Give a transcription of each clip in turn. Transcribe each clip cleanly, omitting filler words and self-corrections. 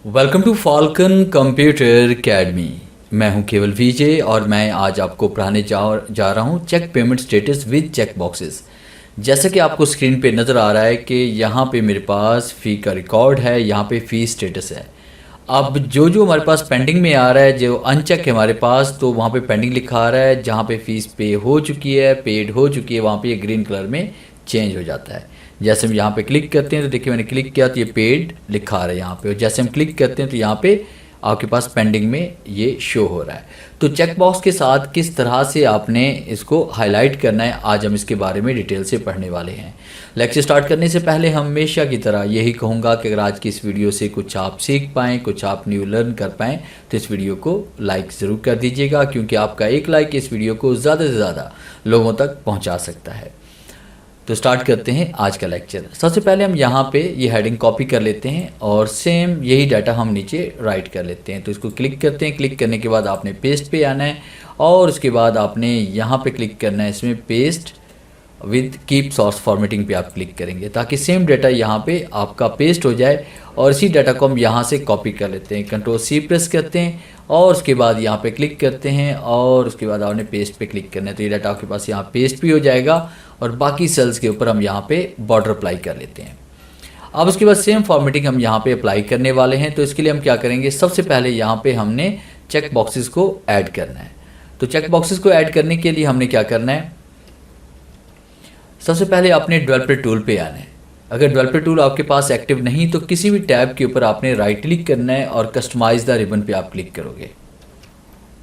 Welcome to Falcon computer academy. मैं हूं केवल विजय और मैं आज आपको पढ़ाने जा रहा हूं check payment status with check boxes. जैसा कि आपको स्क्रीन पे नज़र आ रहा है कि यहाँ पे मेरे पास फ़ी का रिकॉर्ड है, यहाँ पे फ़ी स्टेटस है। अब जो हमारे पास पेंडिंग में आ रहा है, जो अनचेक है हमारे पास, तो वहाँ पे पेंडिंग लिखा आ रहा है। जहाँ पे फ़ीस पे हो चुकी है, पेड हो चुकी है, वहाँ पे ये ग्रीन कलर में चेंज हो जाता है। जैसे हम यहाँ पे क्लिक करते हैं तो देखिए मैंने क्लिक किया तो ये पेड लिखा आ रहा है यहाँ पे, और जैसे हम क्लिक करते हैं तो यहाँ पे आपके पास पेंडिंग में ये शो हो रहा है। तो चेक बॉक्स के साथ किस तरह से आपने इसको हाईलाइट करना है, आज हम इसके बारे में डिटेल से पढ़ने वाले हैं। लेक्चर स्टार्ट करने से पहले हमेशा की तरह यही कहूँगा कि अगर आज की इस वीडियो से कुछ आप सीख पाएँ, कुछ आप न्यू लर्न कर पाएँ, तो इस वीडियो को लाइक ज़रूर कर दीजिएगा, क्योंकि आपका एक लाइक इस वीडियो को ज़्यादा से ज़्यादा लोगों तक पहुँचा सकता है। तो स्टार्ट करते हैं आज का लेक्चर। सबसे पहले हम यहाँ पे ये हेडिंग कॉपी कर लेते हैं और सेम यही डाटा हम नीचे राइट कर लेते हैं। तो इसको क्लिक करते हैं। क्लिक करने के बाद आपने पेस्ट पे आना है और उसके बाद आपने यहाँ पे क्लिक करना है, इसमें paste with keep source formatting पे आप क्लिक करेंगे ताकि सेम डाटा यहाँ पे आपका पेस्ट हो जाए। और इसी डाटा को हम यहाँ से कॉपी कर लेते हैं। कंट्रोल सी प्रेस करते हैं और उसके बाद यहाँ पे क्लिक करते हैं और उसके बाद आपने पेस्ट पे क्लिक करना है। तो ये डाटा आपके पास यहाँ पेस्ट भी हो जाएगा और बाकी सेल्स के ऊपर हम यहाँ पे बॉर्डर अप्लाई कर लेते हैं। अब उसके बाद सेम फॉर्मेटिंग हम यहाँ पे अप्लाई करने वाले हैं। तो इसके लिए हम क्या करेंगे, सबसे पहले यहाँ पे हमने चेक बॉक्सेस को ऐड करना है। तो चेक बॉक्सेस को ऐड करने के लिए हमने क्या करना है, सबसे पहले आपने डेवलपर टूल पे आना है। अगर डेवलपर टूल आपके पास एक्टिव नहीं तो किसी भी टैब के ऊपर आपने राइट क्लिक करना है और कस्टमाइज द रिबन पे आप क्लिक करोगे।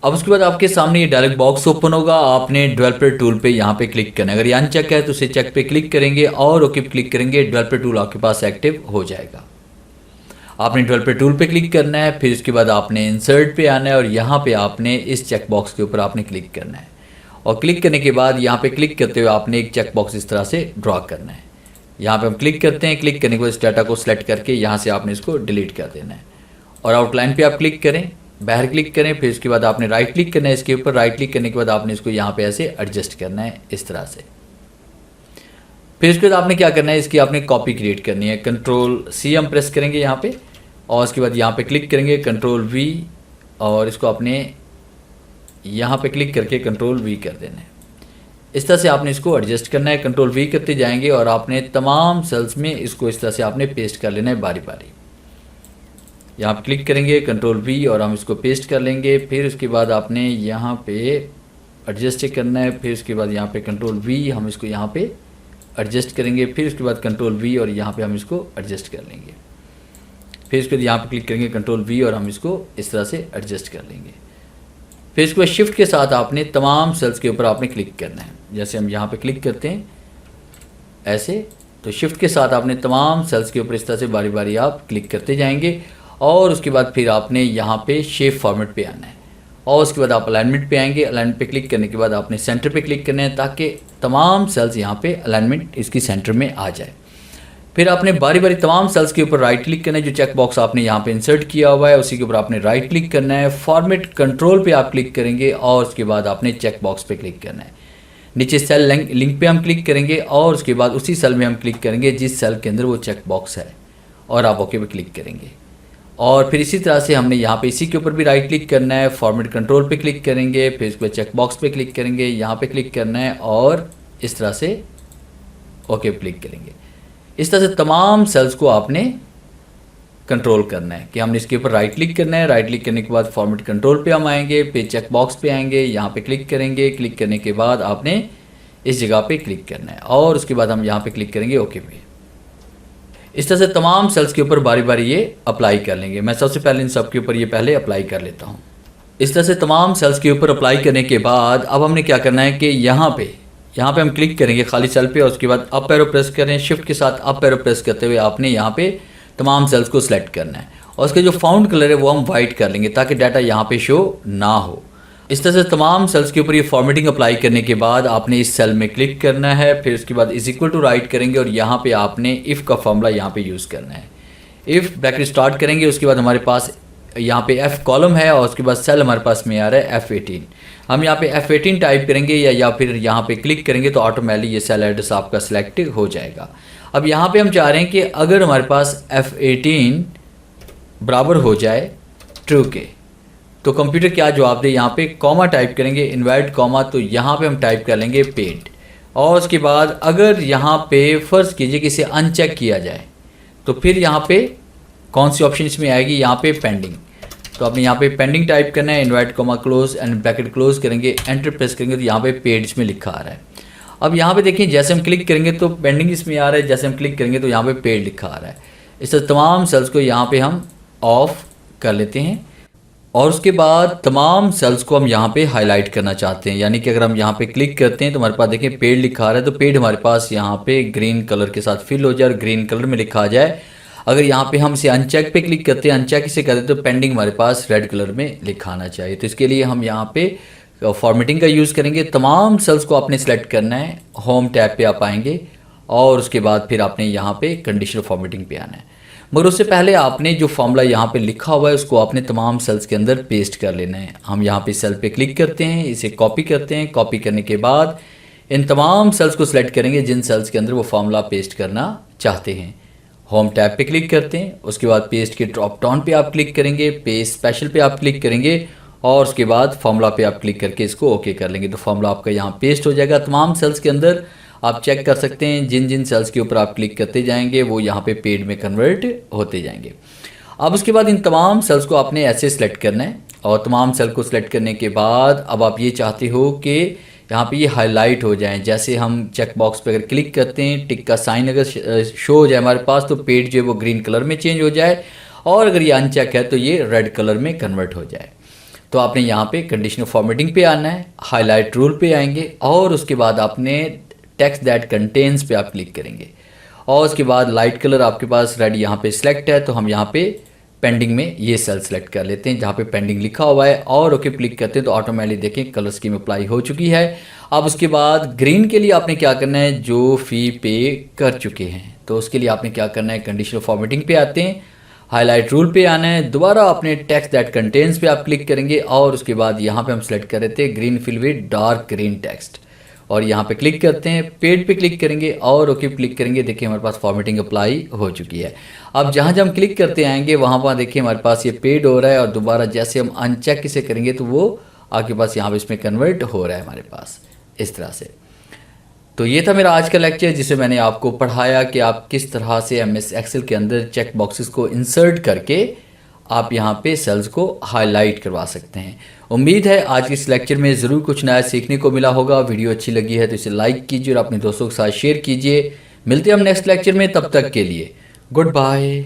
अब उसके बाद आपके सामने ये डायलॉग बॉक्स ओपन होगा। आपने डेवलपर टूल पे यहाँ पे क्लिक करना है। अगर ये अनचेक है तो उसे चेक पे क्लिक करेंगे और ओके पे क्लिक करेंगे, डेवलपर टूल आपके पास एक्टिव हो जाएगा। आपने डेवलपर टूल पे क्लिक करना है, फिर उसके बाद आपने इंसर्ट पे आना है और यहाँ पे आपने इस चेक बॉक्स के ऊपर आपने क्लिक करना है। और क्लिक करने के बाद यहाँ पे क्लिक करते हुए आपने एक चेक बॉक्स इस तरह से ड्रॉ करना है। यहाँ पे हम क्लिक करते हैं। क्लिक करने के बाद इस डाटा को सिलेक्ट करके यहाँ से आपने इसको डिलीट कर देना है और आउटलाइन पे आप क्लिक करें, बाहर क्लिक करें, फिर उसके बाद आपने राइट क्लिक करना है इसके ऊपर। राइट क्लिक करने के बाद आपने इसको यहाँ पे ऐसे एडजस्ट करना है इस तरह से। फिर उसके बाद आपने क्या करना है, इसकी आपने कॉपी क्रिएट करनी है। कंट्रोल सी हम प्रेस करेंगे यहाँ पे और उसके बाद यहाँ पे क्लिक करेंगे, कंट्रोल वी, और इसको आपने यहाँ पे क्लिक करके कंट्रोल वी कर देना है। इस तरह से आपने इसको एडजस्ट करना है। कंट्रोल वी करते जाएंगे और आपने तमाम सेल्स में इसको इस तरह से आपने पेस्ट कर लेना है बारी बारी। यहाँ पे क्लिक करेंगे, कंट्रोल वी, और हम इसको पेस्ट कर लेंगे। फिर उसके बाद आपने यहाँ पे एडजस्ट करना है। फिर उसके बाद यहाँ पे कंट्रोल वी, हम इसको यहाँ पे एडजस्ट करेंगे। फिर उसके बाद कंट्रोल वी और यहाँ पे हम इसको एडजस्ट कर लेंगे। फिर उसके बाद यहाँ पे क्लिक करेंगे, कंट्रोल वी, और हम इसको इस तरह से एडजस्ट कर लेंगे। फिर इसके बाद शिफ्ट के साथ आपने तमाम सेल्स के ऊपर आपने क्लिक करना है। जैसे हम यहाँ पे क्लिक करते हैं ऐसे, तो शिफ्ट के साथ आपने तमाम सेल्स के ऊपर इस तरह से बारी बारी आप क्लिक करते जाएंगे। और उसके बाद फिर आपने यहाँ पे शेप फॉर्मेट पे आना है और उसके बाद आप अलाइनमेंट पे आएंगे। अलाइनमेंट पे क्लिक करने के बाद आपने सेंटर पे क्लिक करना है ताकि तमाम सेल्स यहाँ पे अलाइनमेंट इसकी सेंटर में आ जाए। फिर आपने बारी बारी तमाम सेल्स के ऊपर राइट क्लिक करना है। जो चेक बॉक्स आपने यहाँ पे इंसर्ट किया हुआ है उसी के ऊपर आपने राइट क्लिक करना है। फॉर्मेट कंट्रोल पे आप क्लिक करेंगे और उसके बाद आपने चेक बॉक्स पे क्लिक करना है। नीचे सेल लिंक पे हम क्लिक करेंगे और उसके बाद उसी सेल में हम क्लिक करेंगे जिस सेल के अंदर वो चेक बॉक्स है, और आप ओके पे क्लिक करेंगे। और फिर इसी तरह से हमने यहाँ पे इसी के ऊपर भी राइट क्लिक करना है। फॉर्मेट कंट्रोल पे क्लिक करेंगे, फिर उसके बाद चेक बॉक्स पे क्लिक करेंगे, यहाँ पे क्लिक करना है और इस तरह से ओके पे क्लिक करेंगे। इस तरह से तमाम सेल्स को आपने कंट्रोल करना है कि हमने इसके ऊपर राइट क्लिक करना है। राइट क्लिक करने के बाद फॉर्मेट कंट्रोल पे हम आएंगे, फिर चेक बॉक्स पे आएंगे, यहाँ पे क्लिक करेंगे। क्लिक करने के बाद आपने इस जगह पे क्लिक करना है और उसके बाद हम यहाँ पे क्लिक करेंगे ओके पे। इस तरह से तमाम सेल्स के ऊपर बारी बारी ये अप्लाई कर लेंगे। मैं सबसे पहले इन सब के ऊपर ये पहले अप्लाई कर लेता हूँ। इस तरह से तमाम सेल्स के ऊपर अप्लाई करने के बाद अब हमने क्या करना है कि यहाँ पे हम क्लिक करेंगे खाली सेल पे और उसके बाद अप एरो प्रेस करें। शिफ्ट के साथ अप एरो प्रेस करते हुए आपने यहाँ पे तमाम सेल्स को सिलेक्ट करना है और उसके जो फाउंड कलर है वो हम वाइट कर लेंगे ताकि डाटा यहाँ पे शो ना हो। इस तरह से तमाम सेल्स के ऊपर ये फॉर्मेटिंग अप्लाई करने के बाद आपने इस सेल में क्लिक करना है। फिर उसके बाद इज इक्वल टू राइट करेंगे और यहाँ पे आपने इफ़ का फॉर्मूला यहाँ पे यूज़ करना है। इफ़ ब्रैकेट स्टार्ट करेंगे, उसके बाद हमारे पास यहाँ पे F कॉलम है और उसके बाद सेल हमारे पास में आ रहा है F18। हम यहाँ पे F18 टाइप करेंगे या फिर यहाँ पे क्लिक करेंगे तो ऑटोमेटिकली ये सेल एड्रेस आपका सिलेक्ट हो जाएगा। अब यहाँ पे हम चाह रहे हैं कि अगर हमारे पास F18 बराबर हो जाए ट्रू के, तो कंप्यूटर क्या जवाब दे, यहाँ पे कॉमा टाइप करेंगे, इन्वर्ट कॉमा, तो यहाँ पे हम टाइप कर लेंगे पेड। और उसके बाद अगर यहाँ पे फ़र्ज़ कीजिए कि इसे अनचेक किया जाए तो फिर यहाँ पे कौन सी ऑप्शन इसमें आएगी, यहाँ पे पेंडिंग। तो आपने यहाँ पे पेंडिंग टाइप करना है, invert comma close and bracket close करेंगे, एंटर प्रेस करेंगे, तो यहाँ पे पेड इसमें लिखा आ रहा है। अब यहाँ पे देखिए जैसे हम क्लिक करेंगे तो पेंडिंग इसमें आ रहा है, जैसे हम क्लिक करेंगे तो यहाँ पे पेड लिखा आ रहा है। इस तरह तमाम सेल्स को यहाँ पे हम ऑफ कर लेते हैं। और उसके बाद तमाम सेल्स को हम यहाँ पे हाईलाइट करना चाहते हैं, यानी कि अगर हम यहाँ पे क्लिक करते हैं तो हमारे पास देखें पेड लिखा आ रहा है, तो पेड हमारे पास यहाँ पे ग्रीन कलर के साथ फिल हो जाए और ग्रीन कलर में लिखा आ जाए। अगर यहाँ पे हम इसे अनचेक पे क्लिक करते हैं, अनचेक इसे करते तो पेंडिंग हमारे पास रेड कलर में लिखा आना चाहिए। तो इसके लिए हम यहाँ पे फॉर्मेटिंग का यूज़ करेंगे। तमाम सेल्स को आपने सेलेक्ट करना है, होम टैब पे आप आएंगे और उसके बाद फिर आपने यहाँ पे कंडीशनल फॉर्मेटिंग पे आना है। मगर उससे पहले आपने जो फॉर्मूला यहाँ पे लिखा हुआ है उसको आपने तमाम सेल्स के अंदर पेस्ट कर लेना है। हम यहाँ पे सेल पे क्लिक करते हैं, इसे कॉपी करते हैं, कॉपी करने के बाद इन तमाम सेल्स को सिलेक्ट करेंगे जिन सेल्स के अंदर वो फॉर्मूला पेस्ट करना चाहते हैं। होम टैब पे क्लिक करते हैं, उसके बाद पेस्ट के ड्रॉप डाउन पे आप क्लिक करेंगे, पेस्ट स्पेशल पे आप क्लिक करेंगे और उसके बाद फॉर्मूला पे आप क्लिक करके इसको ओके कर लेंगे, तो फॉर्मूला आपका यहाँ पेस्ट हो जाएगा तमाम सेल्स के अंदर। आप चेक कर सकते हैं जिन जिन सेल्स के ऊपर आप क्लिक करते जाएंगे वो यहाँ पे पेड में कन्वर्ट होते जाएंगे। अब उसके बाद इन तमाम सेल्स को आपने ऐसे सिलेक्ट करना है और तमाम सेल को सिलेक्ट करने के बाद अब आप ये चाहते हो कि यहाँ पे ये हाईलाइट हो जाएं। जैसे हम चेक बॉक्स पे अगर क्लिक करते हैं, टिक का साइन अगर शो हो जाए हमारे पास तो पेड जो है वो ग्रीन कलर में चेंज हो जाए, और अगर ये अनचेक है तो ये रेड कलर में कन्वर्ट हो जाए। तो आपने यहाँ पे कंडीशनल फॉर्मेटिंग पे आना है, हाईलाइट रूल पे आएंगे और उसके बाद आपने टेक्स्ट दैट कंटेन्स पे आप क्लिक करेंगे और उसके बाद लाइट कलर आपके पास रेड यहाँ पे सिलेक्ट है, तो हम यहाँ पे पेंडिंग में ये सेल सेलेक्ट कर लेते हैं जहाँ पे पेंडिंग लिखा हुआ है और ओके क्लिक करते हैं तो ऑटोमेटिकली देखें कलर स्कीम अप्लाई हो चुकी है। अब उसके बाद ग्रीन के लिए आपने क्या करना है, जो फ़ी पे कर चुके हैं तो उसके लिए आपने क्या करना है, कंडीशनल फॉर्मेटिंग पे आते हैं, हाईलाइट रूल पे आना है, दोबारा अपने टेक्स्ट दैट कंटेन्स पे आप क्लिक करेंगे और उसके बाद यहाँ पे हम सेलेक्ट कर रहे थे green fill with dark green text और यहाँ पे क्लिक करते हैं, पेड पे क्लिक करेंगे और ओके क्लिक करेंगे। देखिए हमारे पास फॉर्मेटिंग अप्लाई हो चुकी है। अब जहाँ जहाँ हम क्लिक करते आएंगे वहाँ वहाँ देखिए हमारे पास ये पेड हो रहा है और दोबारा जैसे हम अनचेक इसे करेंगे तो वो आपके पास यहाँ पे इसमें कन्वर्ट हो रहा है हमारे पास इस तरह से। तो ये था मेरा आज का लेक्चर जिसमें मैंने आपको पढ़ाया कि आप किस तरह से एमएस एक्सेल के अंदर चेक बॉक्सेस को इंसर्ट करके आप यहाँ पे सेल्स को हाईलाइट करवा सकते हैं। उम्मीद है आज के इस लेक्चर में ज़रूर कुछ नया सीखने को मिला होगा। वीडियो अच्छी लगी है तो इसे लाइक कीजिए और अपने दोस्तों के साथ शेयर कीजिए। मिलते हैं हम नेक्स्ट लेक्चर में, तब तक के लिए गुड बाय।